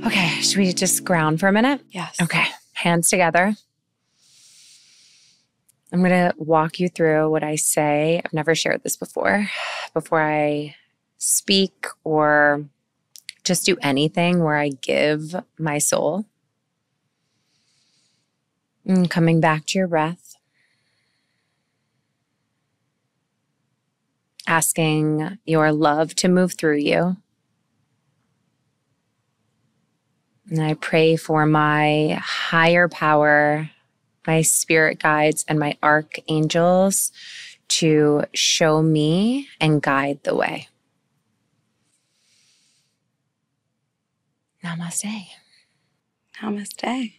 Okay, should we just ground for a minute? Yes. Okay, hands together. I'm going to walk you through what I say. I've never shared this before I speak or just do anything where I give my soul. And coming back to your breath. Asking your love to move through you. And I pray for my higher power, my spirit guides, and my archangels to show me and guide the way. Namaste. Namaste.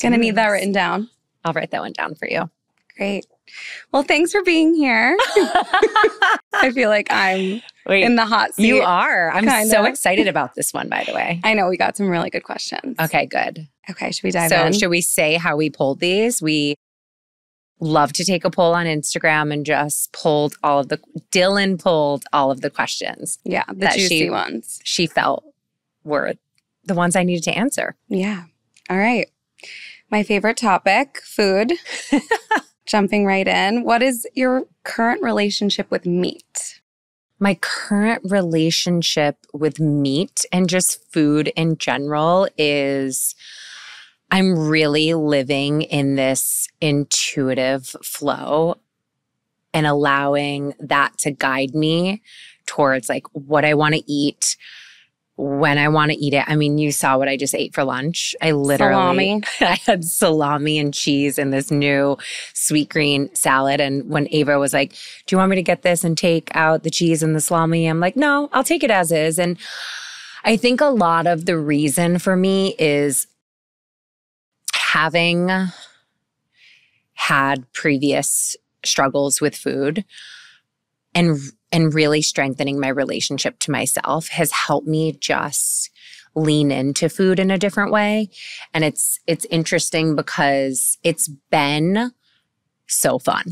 Gonna need that written down. I'll write that one down for you. Great. Well, thanks for being here. I feel like I'm in the hot seat. You are. I'm so excited about this one, by the way. I know we got some really good questions. Okay, good. Okay, should we dive in? So should we say how we pulled these? We love to take a poll on Instagram and just Dylan pulled all of the questions. Yeah, the juicy ones. She felt were the ones I needed to answer. Yeah. All right. My favorite topic, food. Jumping right in. What is your current relationship with meat? My current relationship with meat and just food in general is I'm really living in this intuitive flow and allowing that to guide me towards like what I want to eat, when I want to eat it. I mean, you saw what I just ate for lunch. I had salami and cheese and this new sweet green salad. And when Ava was like, do you want me to get this and take out the cheese and the salami? I'm like, no, I'll take it as is. And I think a lot of the reason for me is having had previous struggles with food and really strengthening my relationship to myself has helped me just lean into food in a different way. And it's interesting because it's been so fun.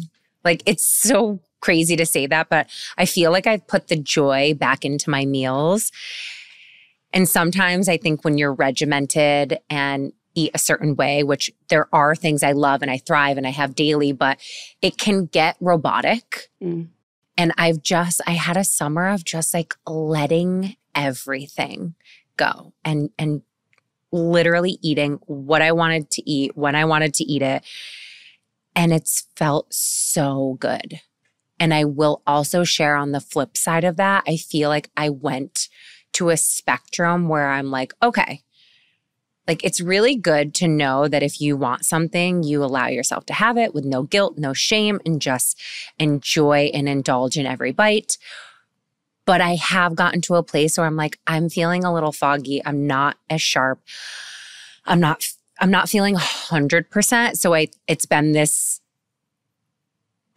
Like, it's so crazy to say that, but I feel like I've put the joy back into my meals. And sometimes I think when you're regimented and eat a certain way, which there are things I love and I thrive and I have daily, but it can get robotic. And I had a summer of just like letting everything go and literally eating what I wanted to eat, when I wanted to eat it. And it's felt so good. And I will also share on the flip side of that, I feel like I went to a spectrum where I'm like, okay, like it's really good to know that if you want something, you allow yourself to have it with no guilt, no shame, and just enjoy and indulge in every bite. But I have gotten to a place where I'm like, I'm feeling a little foggy. I'm not as sharp. I'm not feeling 100%. So it's been this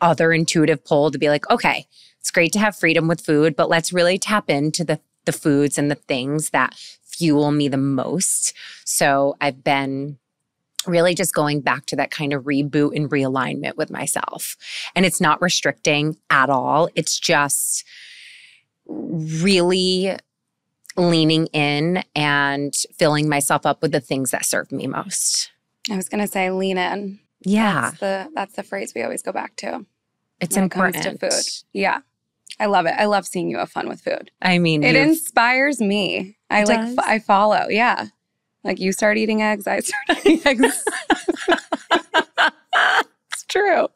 other intuitive pull to be like, okay, it's great to have freedom with food, but let's really tap into the foods and the things that fuel me the most. So I've been really just going back to that kind of reboot and realignment with myself. And it's not restricting at all. It's just really leaning in and filling myself up with the things that serve me most. I was going to say lean in. Yeah. That's the phrase we always go back to. It's important. When it comes to food. Yeah. I love it. I love seeing you have fun with food. I mean, it inspires me. I follow. Yeah. Like you start eating eggs, I start eating eggs. It's true.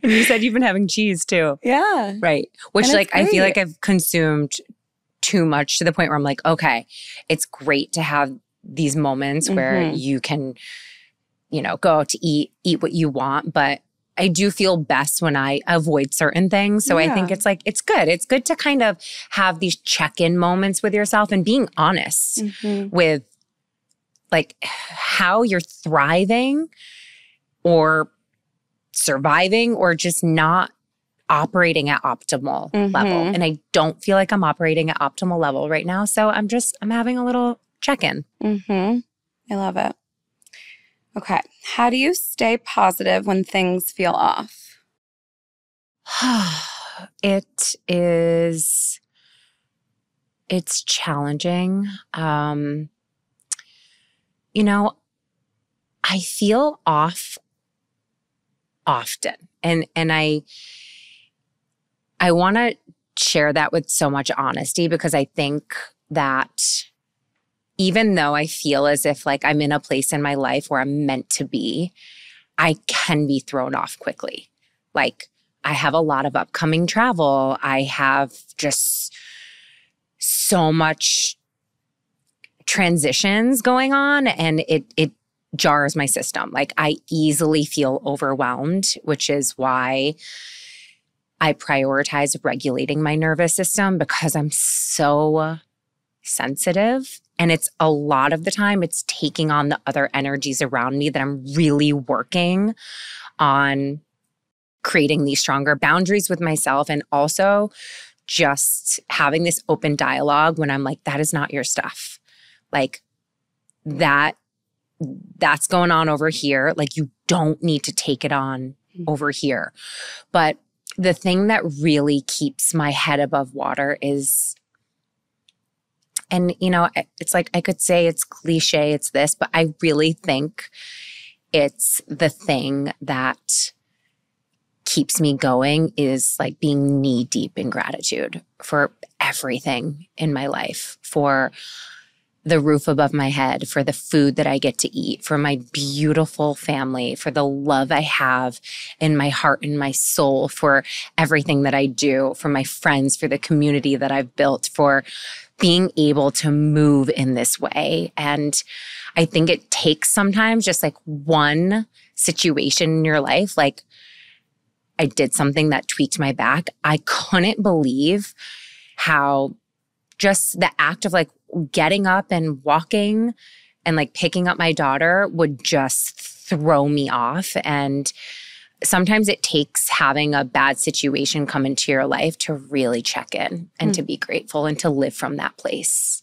And you said you've been having cheese too. Yeah. Right. Which like, I feel like I've consumed too much to the point where I'm like, okay, it's great to have these moments where you can, go out to eat what you want. But I do feel best when I avoid certain things. So I think it's like, it's good. It's good to kind of have these check-in moments with yourself and being honest with like how you're thriving or surviving or just not operating at optimal level. And I don't feel like I'm operating at optimal level right now. So I'm having a little check-in. I love it. Okay. How do you stay positive when things feel off? It is It's challenging. You know, I feel off often. And I want to share that with so much honesty, because I think that even though I feel as if like I'm in a place in my life where I'm meant to be, I can be thrown off quickly. Like, I have a lot of upcoming travel. I have just so much transitions going on, and it jars my system. Like, I easily feel overwhelmed, which is why I prioritize regulating my nervous system, because I'm so sensitive. And it's a lot of the time, it's taking on the other energies around me that I'm really working on creating these stronger boundaries with myself, and also just having this open dialogue when I'm like, that is not your stuff. Like, that's going on over here. Like, you don't need to take it on over here. But the thing that really keeps my head above water is, and you know, it's like, I could say it's cliche, it's this, but I really think it's the thing that keeps me going is like being knee deep in gratitude for everything in my life, for the roof above my head, for the food that I get to eat, for my beautiful family, for the love I have in my heart and my soul, for everything that I do, for my friends, for the community that I've built, for being able to move in this way. And I think it takes sometimes just like one situation in your life. Like, I did something that tweaked my back. I couldn't believe how just the act of like getting up and walking and like picking up my daughter would just throw me off. And sometimes it takes having a bad situation come into your life to really check in and to be grateful and to live from that place.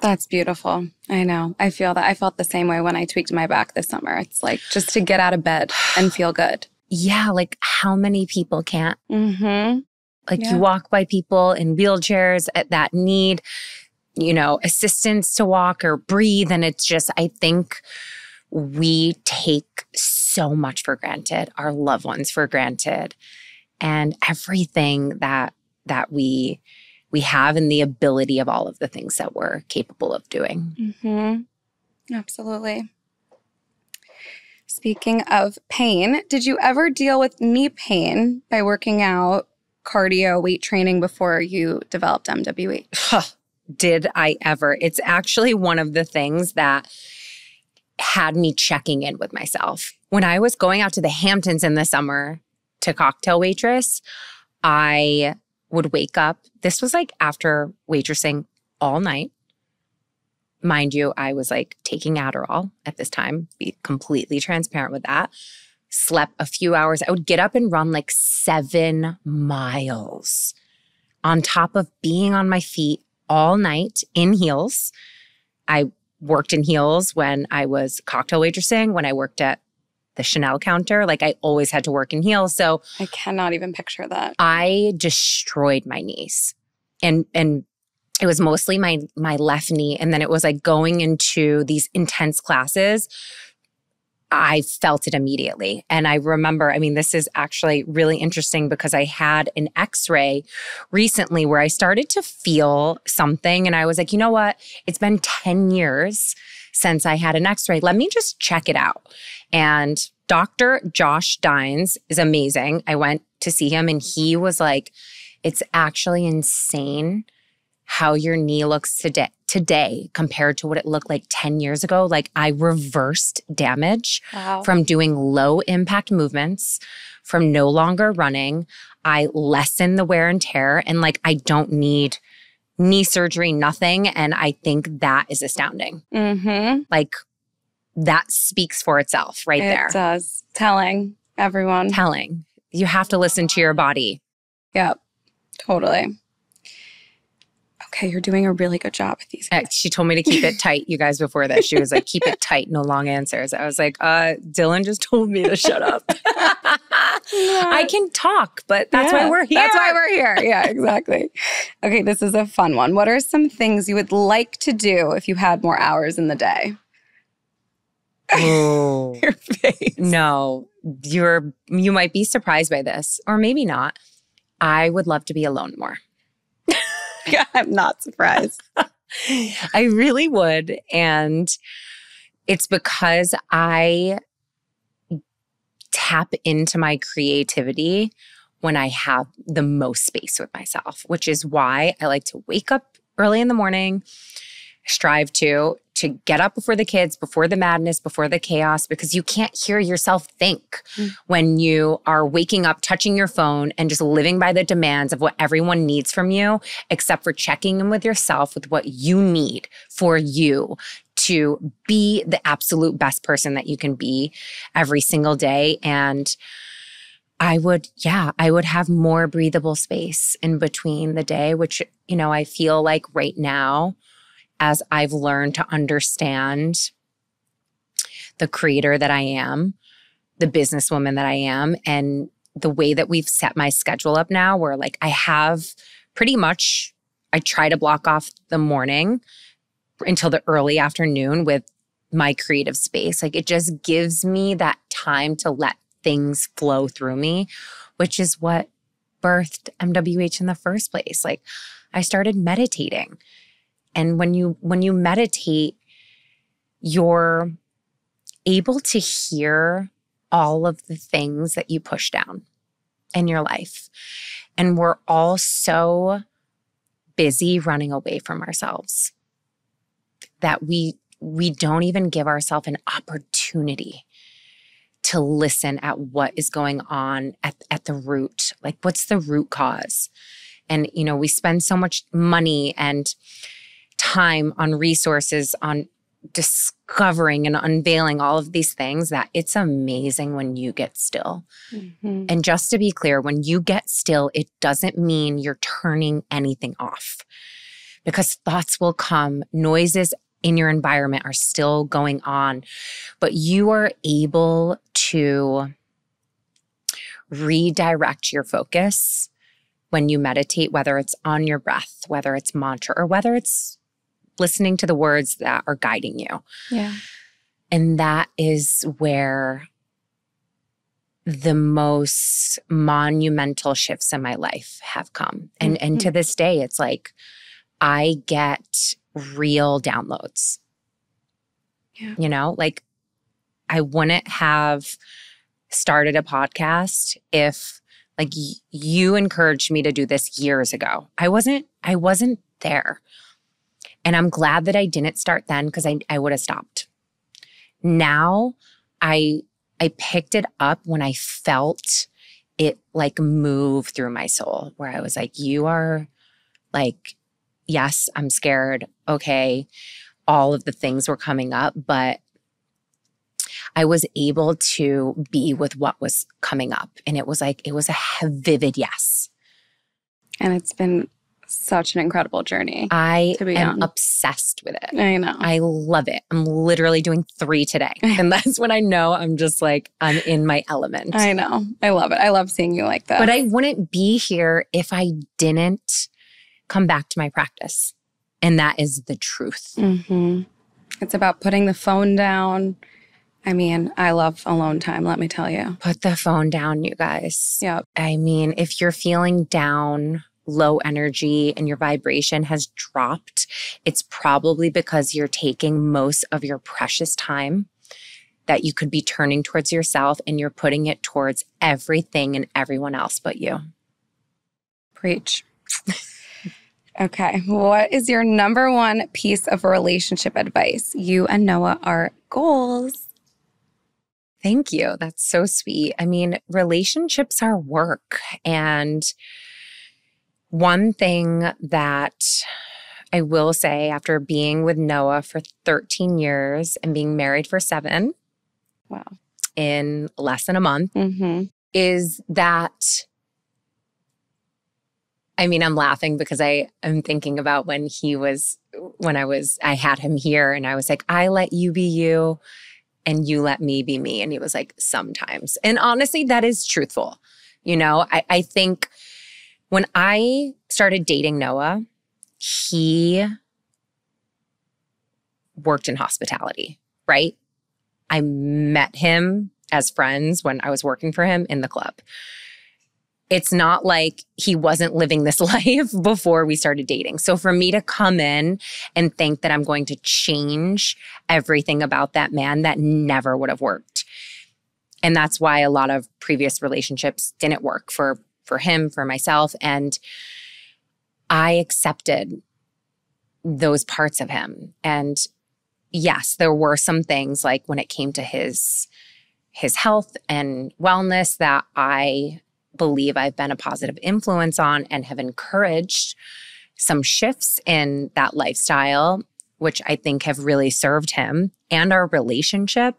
That's beautiful. I know. I feel that. I felt the same way when I tweaked my back this summer. It's like just to get out of bed and feel good. Yeah. Like, how many people can't? Like, Yeah. you walk by people in wheelchairs that need, you know, assistance to walk or breathe. And it's just, I think we take so much for granted, our loved ones for granted, and everything that we have, and the ability of all of the things that we're capable of doing. Absolutely. Speaking of pain, did you ever deal with knee pain by working out, cardio, weight training before you developed MWH? Did I ever? It's actually one of the things that had me checking in with myself. When I was going out to the Hamptons in the summer to cocktail waitress, I would wake up. This was like after waitressing all night. Mind you, I was like taking Adderall at this time, be completely transparent with that. Slept a few hours. I would get up and run like 7 miles on top of being on my feet all night in heels. I worked in heels when I was cocktail waitressing, when I worked at the Chanel counter. Like, I always had to work in heels. So I cannot even picture that. I destroyed my knees. And it was mostly my left knee. And then it was like going into these intense classes, I felt it immediately. And I remember, I mean, this is actually really interesting because I had an x-ray recently where I started to feel something. And I was like, you know what? It's been 10 years since I had an x-ray. Let me just check it out. And Dr. Josh Dines is amazing. I went to see him and he was like, it's actually insane how your knee looks today compared to what it looked like 10 years ago. Like, I reversed damage from doing low impact movements, from no longer running. I lessened the wear and tear, and like, I don't need knee surgery, nothing. And I think that is astounding. Like, that speaks for itself there. It does. Telling everyone. Telling. You have to listen to your body. Yep. Totally. Okay, you're doing a really good job with these guys. She told me to keep it tight, you guys, before this. She was like, keep it tight, no long answers. I was like, Dylan just told me to shut up. I can talk, but that's why we're here. That's why we're here. Yeah, exactly. Okay, this is a fun one. What are some things you would like to do if you had more hours in the day? Oh. Your face. No, you might be surprised by this, or maybe not. I would love to be alone more. I'm not surprised. I really would. And it's because I tap into my creativity when I have the most space with myself, which is why I like to wake up early in the morning, strive to get up before the kids, before the madness, before the chaos, because you can't hear yourself think when you are waking up, touching your phone, and just living by the demands of what everyone needs from you, except for checking in with yourself with what you need for you to be the absolute best person that you can be every single day. And I would have more breathable space in between the day, which, I feel like right now, as I've learned to understand the creator that I am, the businesswoman that I am, and the way that we've set my schedule up now, where like I try to block off the morning until the early afternoon with my creative space. Like it just gives me that time to let things flow through me, which is what birthed MWH in the first place. Like I started meditating. And when you meditate, you're able to hear all of the things that you push down in your life. And we're all so busy running away from ourselves that we don't even give ourselves an opportunity to listen at what is going on at the root. Like, what's the root cause? And, we spend so much money and time on resources on discovering and unveiling all of these things that it's amazing when you get still. Mm-hmm. And just to be clear, when you get still, it doesn't mean you're turning anything off, because thoughts will come, noises in your environment are still going on, but you are able to redirect your focus when you meditate, whether it's on your breath, whether it's mantra, or whether it's listening to the words that are guiding you. Yeah. And that is where the most monumental shifts in my life have come. And to this day, it's like I get real downloads. Yeah. Like I wouldn't have started a podcast if like you encouraged me to do this years ago. I wasn't there. And I'm glad that I didn't start then, because I would have stopped. Now, I picked it up when I felt it like move through my soul, where I was like, you are like, yes, I'm scared. Okay. All of the things were coming up, but I was able to be with what was coming up. And it was a vivid yes. And it's been such an incredible journey. I am obsessed with it. I know. I love it. I'm literally doing 3 today. And that's when I know I'm just like, I'm in my element. I know. I love it. I love seeing you like that. But I wouldn't be here if I didn't come back to my practice. And that is the truth. Mm-hmm. It's about putting the phone down. I mean, I love alone time, let me tell you. Put the phone down, you guys. Yeah. I mean, if you're feeling down, low energy, and your vibration has dropped, it's probably because you're taking most of your precious time that you could be turning towards yourself, and you're putting it towards everything and everyone else but you. Preach. Okay. What is your number one piece of relationship advice? You and Noah are goals. Thank you. That's so sweet. I mean, relationships are work. And one thing that I will say, after being with Noah for 13 years and being married for 7, wow, in less than a month, is that, I mean, I'm laughing because I am thinking about when I had him here, and I was like, I let you be you and you let me be me. And he was like, sometimes. And honestly, that is truthful. You know, I think when I started dating Noah, he worked in hospitality, right? I met him as friends when I was working for him in the club. It's not like he wasn't living this life before we started dating. So for me to come in and think that I'm going to change everything about that man, that never would have worked. And that's why a lot of previous relationships didn't work for him, for myself. And I accepted those parts of him. And yes, there were some things like when it came to his health and wellness that I believe I've been a positive influence on and have encouraged some shifts in that lifestyle, which I think have really served him and our relationship.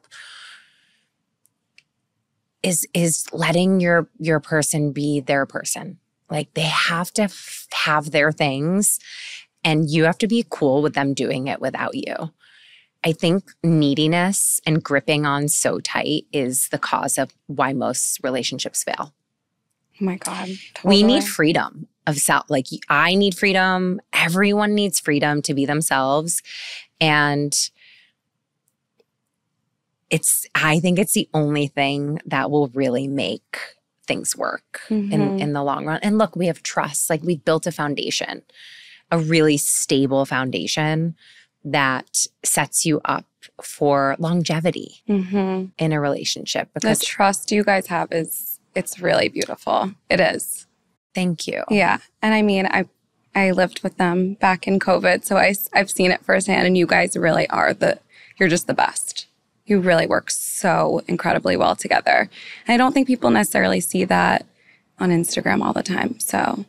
Is letting your person be their person. Like they have to have their things and you have to be cool with them doing it without you. I think neediness and gripping on so tight is the cause of why most relationships fail. Oh my God. Totally. We need freedom of self. Like I need freedom. Everyone needs freedom to be themselves. And I think it's the only thing that will really make things work in the long run. And look, we have trust. Like we've built a foundation, a really stable foundation that sets you up for longevity in a relationship. Because the trust you guys have it's really beautiful. It is. Thank you. Yeah. And I mean, I lived with them back in COVID, so I've seen it firsthand, and you guys really are you're just the best. You really work so incredibly well together. And I don't think people necessarily see that on Instagram all the time. So,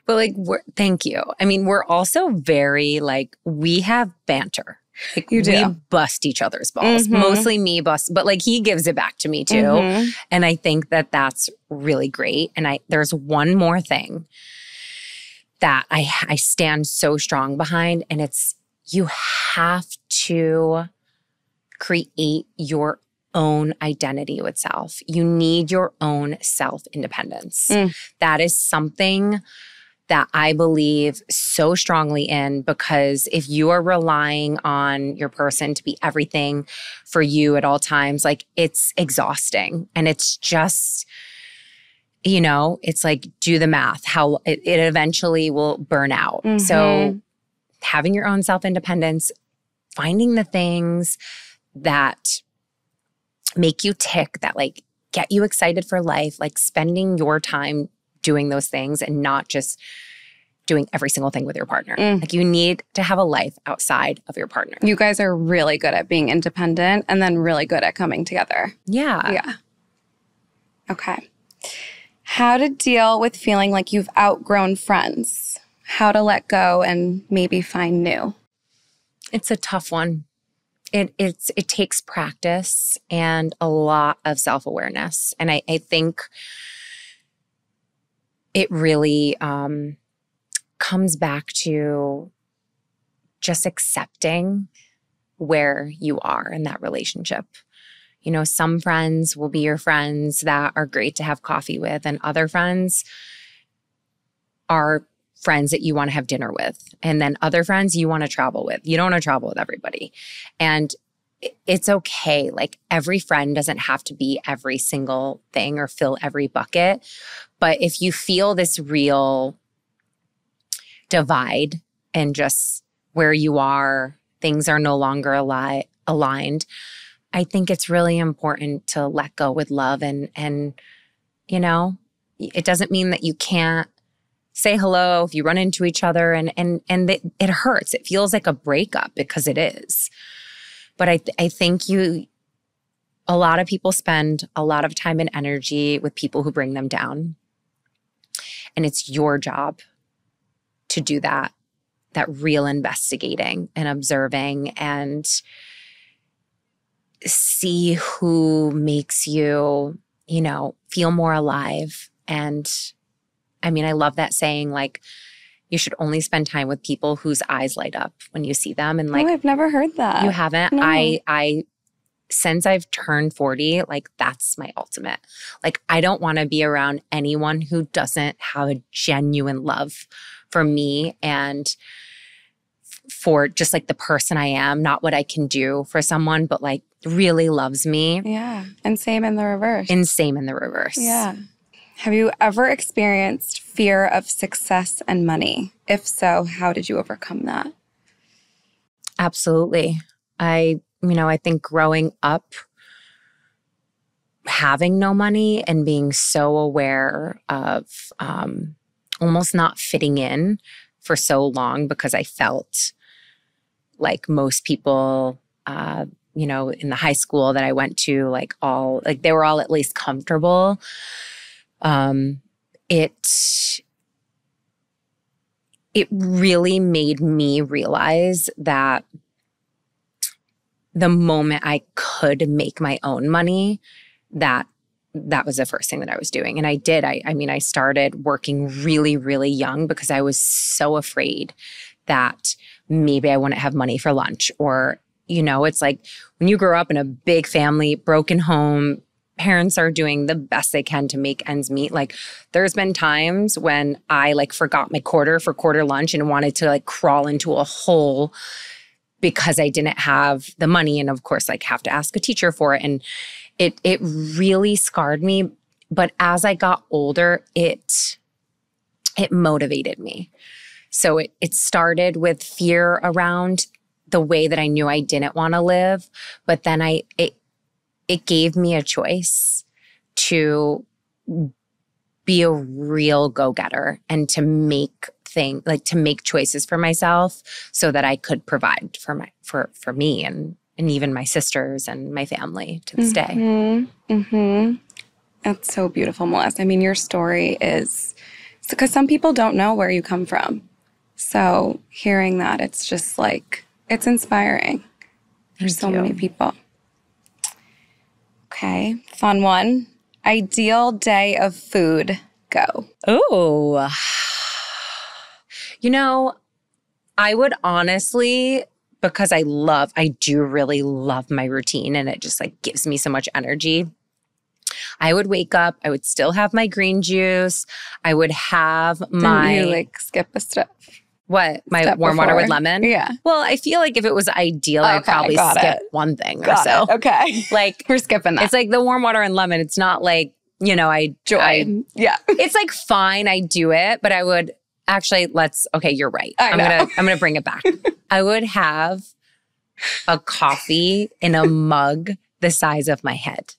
but like, thank you. I mean, we're also very like, we have banter. Like, you do. We bust each other's balls. Mostly me bust, but like he gives it back to me too. And I think that that's really great. And there's one more thing that I stand so strong behind, and it's you have to create your own identity with self. You need your own self-independence. That is something that I believe so strongly in, because if you are relying on your person to be everything for you at all times, like it's exhausting. And it's just, you know, it's like do the math, how it eventually will burn out. So having your own self-independence, finding the things that make you tick, that like get you excited for life, like spending your time doing those things and not just doing every single thing with your partner. Like you need to have a life outside of your partner. You guys are really good at being independent and then really good at coming together. Yeah. Yeah. Okay. How to deal with feeling like you've outgrown friends. How to let go and maybe find new. It's a tough one. It takes practice and a lot of self-awareness. And I think it really comes back to just accepting where you are in that relationship. You know, some friends will be your friends that are great to have coffee with, and other friends are friends that you want to have dinner with. And then other friends you want to travel with. You don't want to travel with everybody. And it's okay. Like every friend doesn't have to be every single thing or fill every bucket. But if you feel this real divide and just where you are, things are no longer aligned, I think it's really important to let go with love. And you know, it doesn't mean that you can't say hello if you run into each other, and it hurts. It feels like a breakup because it is. But I think a lot of people spend a lot of time and energy with people who bring them down. And it's your job to do that real investigating and observing and see who makes you, you know, feel more alive. And I mean, I love that saying, like, you should only spend time with people whose eyes light up when you see them. And like, I've never heard that. You haven't? No. I since I've turned 40, like that's my ultimate. Like I don't want to be around anyone who doesn't have a genuine love for me and for just like the person I am, not what I can do for someone, but like really loves me. Yeah. And same in the reverse. And same in the reverse. Yeah. Have you ever experienced fear of success and money? If so, how did you overcome that? Absolutely. I think growing up, having no money and being so aware of almost not fitting in for so long because I felt like most people, in the high school that I went to, they were all at least comfortable. It really made me realize that the moment I could make my own money, that was the first thing that I was doing. And I did. I started working really, really young because I was so afraid that maybe I wouldn't have money for lunch. Or, it's like when you grow up in a big family, broken home, parents are doing the best they can to make ends meet. Like there's been times when I forgot my quarter for quarter lunch and wanted to crawl into a hole because I didn't have the money. And of course, have to ask a teacher for it. And it really scarred me. But as I got older, it motivated me. So it started with fear around the way that I knew I didn't want to live. But then it gave me a choice to be a real go-getter and to make choices for myself so that I could provide for me and even my sisters and my family to this day. Mm-hmm. That's so beautiful, Melissa. I mean, your story is because some people don't know where you come from. So hearing that, it's just it's inspiring for so many people. Okay, fun one. Ideal day of food, go. Oh, I would honestly, because I do really love my routine and it just gives me so much energy. I would wake up, I would still have my green juice. I would have Didn't you skip a step? What? My warm water with lemon? Yeah. Well, I feel like if it was ideal, I'd probably skip one thing or so. Okay. We're skipping that. It's the warm water and lemon. It's not yeah. It's fine. I do it, but I would actually, okay, you're right. I'm going to bring it back. I would have a coffee in a mug the size of my head.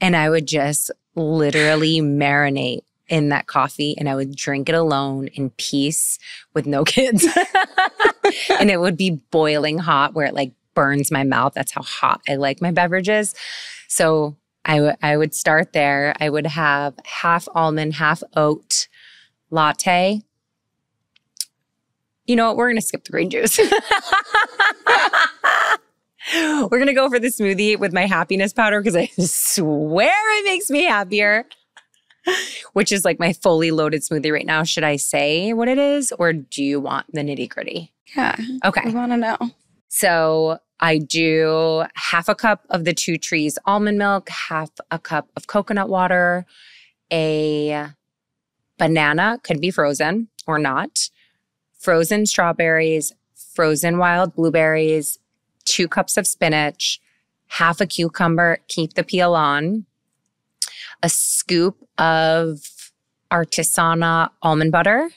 And I would just literally marinate in that coffee and I would drink it alone in peace with no kids. And it would be boiling hot where it burns my mouth. That's how hot I like my beverages. So I would start there. I would have half almond, half oat latte. You know what? We're going to skip the green juice. We're going to go for the smoothie with my happiness powder because I swear it makes me happier. Which is my fully loaded smoothie right now. Should I say what it is or do you want the nitty gritty? Yeah. Okay. I want to know. So I do half a cup of the 2 Trees almond milk, half a cup of coconut water, a banana, could be frozen or not, frozen strawberries, frozen wild blueberries, 2 cups of spinach, half a cucumber, keep the peel on, a scoop of artisanal almond butter.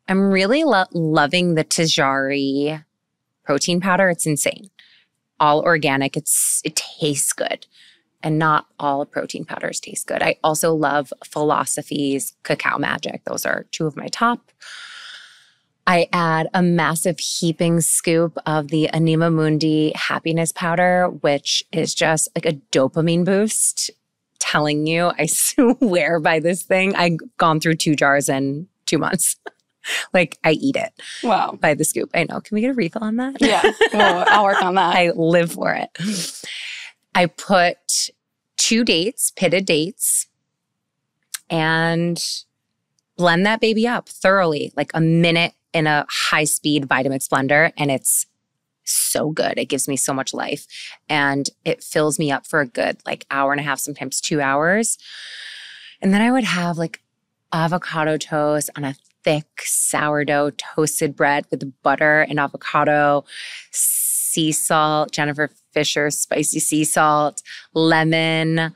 I'm really loving the Tajari protein powder. It's insane. All organic. It tastes good. And not all protein powders taste good. I also love Philosophy's Cacao Magic. Those are 2 of my top. I add a massive heaping scoop of the Anima Mundi happiness powder, which is just a dopamine boost. Telling you, I swear by this thing. I've gone through 2 jars in 2 months. I eat it. Wow. By the scoop. I know. Can we get a refill on that? Yeah. Well, I'll work on that. I live for it. I put 2 dates, pitted dates, and blend that baby up thoroughly, a minute in a high-speed Vitamix blender, and it's so good. It gives me so much life and it fills me up for a good like hour and a half, sometimes 2 hours. And then I would have like avocado toast on a thick sourdough toasted bread with butter and avocado, sea salt, Jennifer Fisher spicy sea salt, lemon,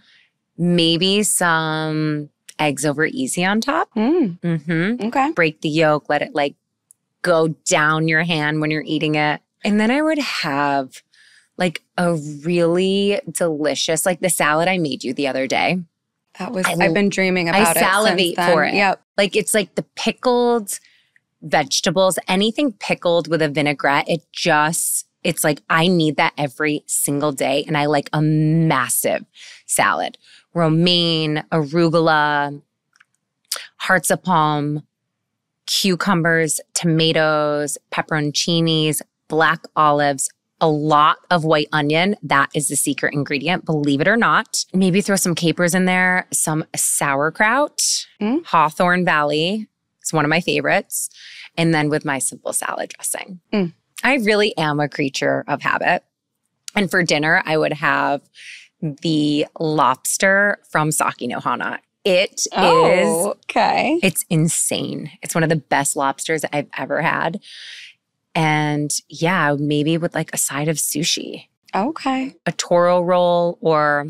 maybe some eggs over easy on top. Okay. Break the yolk, let it like go down your hand when you're eating it. And then I would have like a really delicious, like the salad I made you the other day. I've been dreaming about it. I salivate for it. Yep. Like it's like the pickled vegetables, anything pickled with a vinaigrette. It's like I need that every single day. And I like a massive salad. Romaine, arugula, hearts of palm, cucumbers, tomatoes, pepperoncinis, black olives, a lot of white onion. That is the secret ingredient, believe it or not. Maybe throw some capers in there, some sauerkraut, Hawthorne Valley. It's one of my favorites. And then with my simple salad dressing. I really am a creature of habit. And for dinner, I would have the lobster from Sake no Hana. It's insane. It's one of the best lobsters I've ever had. And yeah, maybe with like a side of sushi. Okay. A toro roll or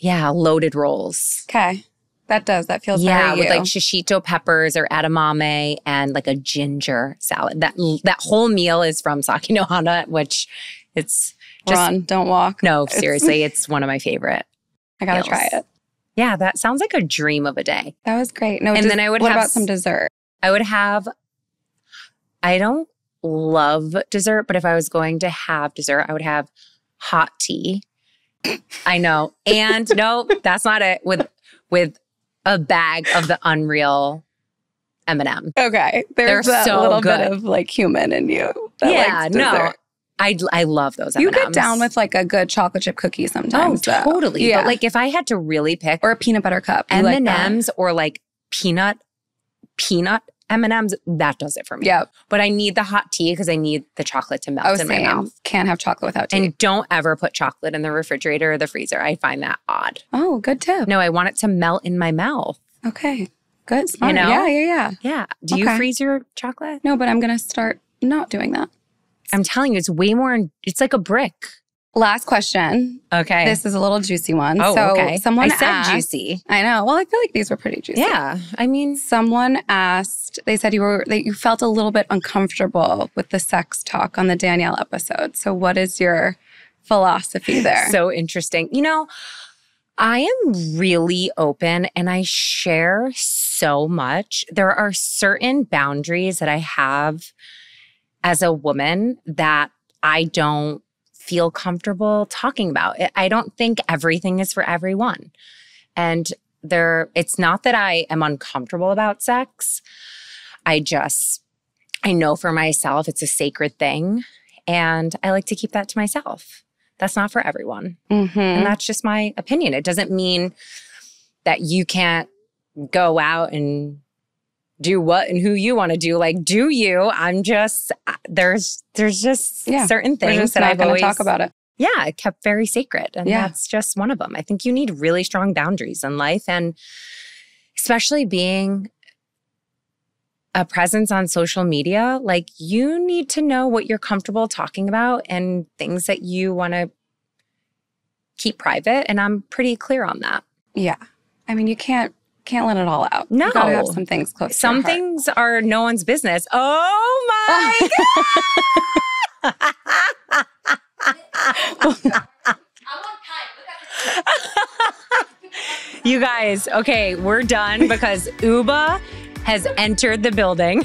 loaded rolls. Okay. That feels very Yeah, with you. like shishito peppers or edamame and like a ginger salad. That whole meal is from Sake no Hana, which it's just— Run, don't walk. No, seriously, it's one of my favorite. I gotta meals. try it. Yeah, that sounds like a dream of a day. That was great. No, and then I would what have about some dessert? I don't love dessert, but if I was going to have dessert, I would have hot tea. I know. And no, that's not it. With a bag of the Unreal M&M. Okay. There's They're a so little good. bit of like human in you. That likes dessert. I love those M&Ms. You get down with like a good chocolate chip cookie sometimes. Oh, totally. Yeah. But like if I had to really pick— or a peanut butter cup. You like that? M&Ms or like peanut M&Ms, that does it for me. Yep. But I need the hot tea because I need the chocolate to melt in my mouth. Can't have chocolate without tea. And don't ever put chocolate in the refrigerator or the freezer. I find that odd. Oh, good tip. No, I want it to melt in my mouth. Okay. Good. Smart. You know? Yeah. Yeah. Do you freeze your chocolate? No, but I'm going to start not doing that. I'm telling you, it's way more, it's like a brick. Last question. Okay. This is a little juicy one. Oh, so okay. Someone I said asked, juicy. I know. Well, I feel like these were pretty juicy. Yeah. I mean, someone asked, they said that you felt a little bit uncomfortable with the sex talk on the Danielle episode. So what is your philosophy there? So interesting. You know, I am really open and I share so much. There are certain boundaries that I have as a woman that I don't feel comfortable talking about. I don't think everything is for everyone. And it's not that I am uncomfortable about sex. I know for myself it's a sacred thing. And I like to keep that to myself. That's not for everyone. Mm-hmm. And that's just my opinion. It doesn't mean that you can't go out and do what and who you want to do. Like, do you? I'm just, there's just certain things that I've always talk about it. Yeah, I kept very sacred. And that's just one of them. I think you need really strong boundaries in life. And especially being a presence on social media, like you need to know what you're comfortable talking about and things that you want to keep private. And I'm pretty clear on that. Yeah. I mean, you can't let it all out. No. You gotta have some things close Some to your heart. things are no one's business. Oh my God. You guys, okay, we're done because Uba has entered the building.